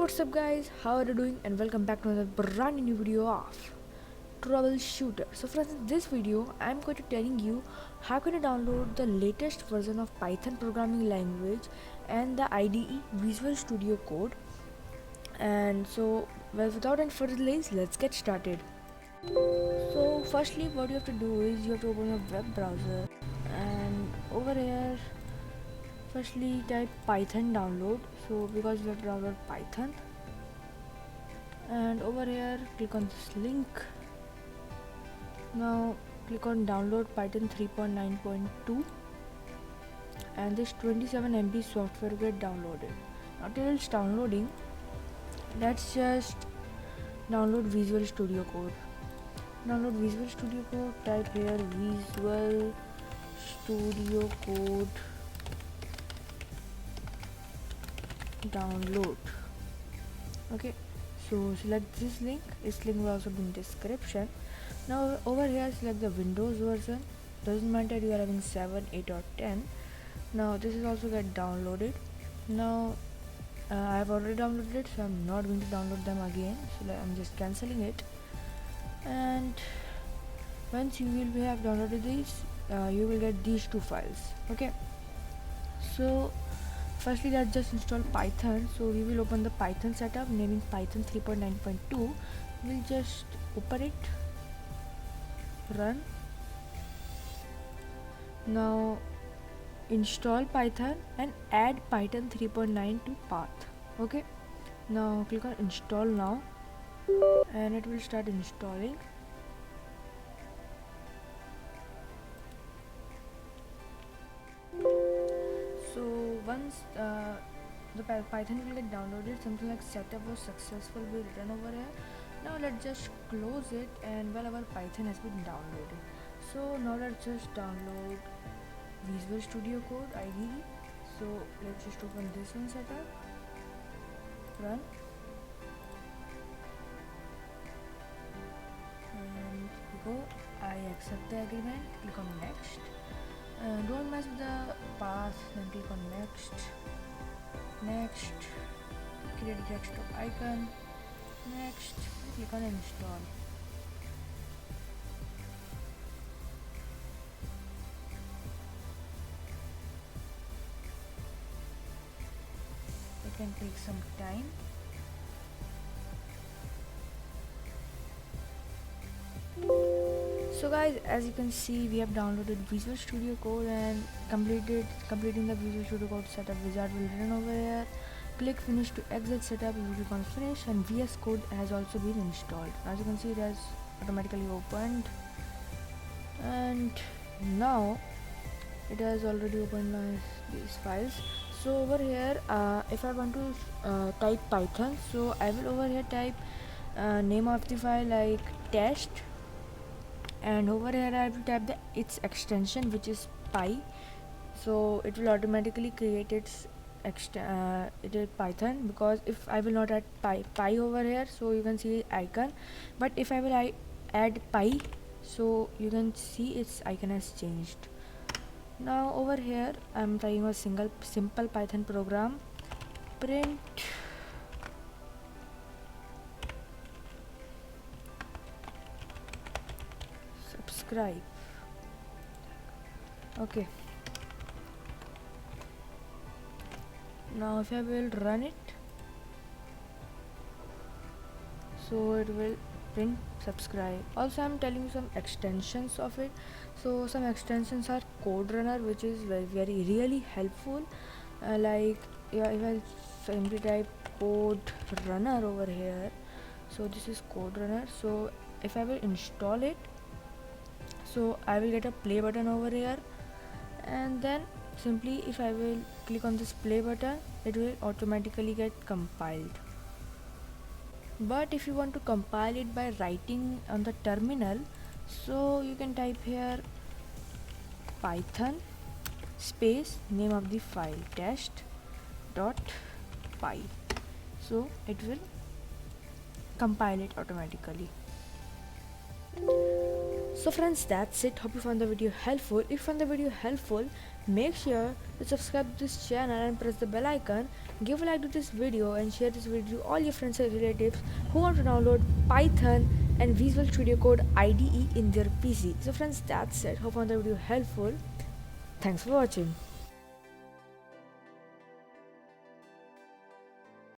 what's up guys, how are you doing, and welcome back to another brand new video of troubleshooter. So friends, in this video I'm going to telling you how can you download the latest version of Python programming language and the IDE Visual Studio Code. And so, well, without any further delays, let's get started. So firstly, what you have to do is you have to open a web browser, and over here firstly type Python download. So because we have to download Python, and over here click on this link. Now click on download Python 3.9.2, and this 27 MB software will get downloaded. Now till it's downloading, let's just download Visual Studio Code. Download Visual Studio Code, type here Visual Studio Code download. Okay, so select this link. This link will also be in description. Now over here select the Windows version. Doesn't matter you are having 7, 8 or 10. Now this is also get downloaded. Now I have already downloaded it, so I'm not going to download them again, so I'm just cancelling it. And once you will have downloaded these, you will get these two files. Okay, so firstly let's just install Python. So we will open the Python setup, naming Python 3.9.2. We'll just open it, run. Now install Python and add Python 3.9 to path. Okay, now click on install now, and it will start installing. So once the Python will get downloaded, something like setup was successful will be written over here. Now let's just close it, and well, our Python has been downloaded. So now let's just download Visual Studio Code IDE. So let's just open this one, setup, run, and go. I accept the agreement, click on next. Don't mess with the path, then click on next, create a desktop icon, next, click on install. It can take some time. So guys, as you can see, we have downloaded Visual Studio Code and completing the Visual Studio Code setup wizard will run over here. Click finish to exit setup. You will click on finish, and VS Code has also been installed. As you can see, it has automatically opened, and now it has already opened these files. So over here, if I want to type Python, so I will over here type name of the file like test, and over here I will type its extension, which is py. So it will automatically create its it is Python, because if I will not add py over here, so you can see icon, but if I will add py, so you can see its icon has changed. Now over here I'm trying a simple Python program, print subscribe. Okay, now if I will run it, so it will print subscribe. Also I'm telling you some extensions of it. So some extensions are code runner, which is very really helpful. Like if I simply type code runner over here, so this is code runner. So if I will install it, so I will get a play button over here, and then simply if I will click on this play button, it will automatically get compiled. But if you want to compile it by writing on the terminal, so you can type here Python space name of the file test.py, so it will compile it automatically. So friends, that's it. Hope you found the video helpful. If you found the video helpful, make sure to subscribe to this channel and press the bell icon. Give a like to this video and share this video to all your friends and relatives who want to download Python and Visual Studio Code IDE in their PC. So friends, that's it. Hope you found the video helpful. Thanks for watching.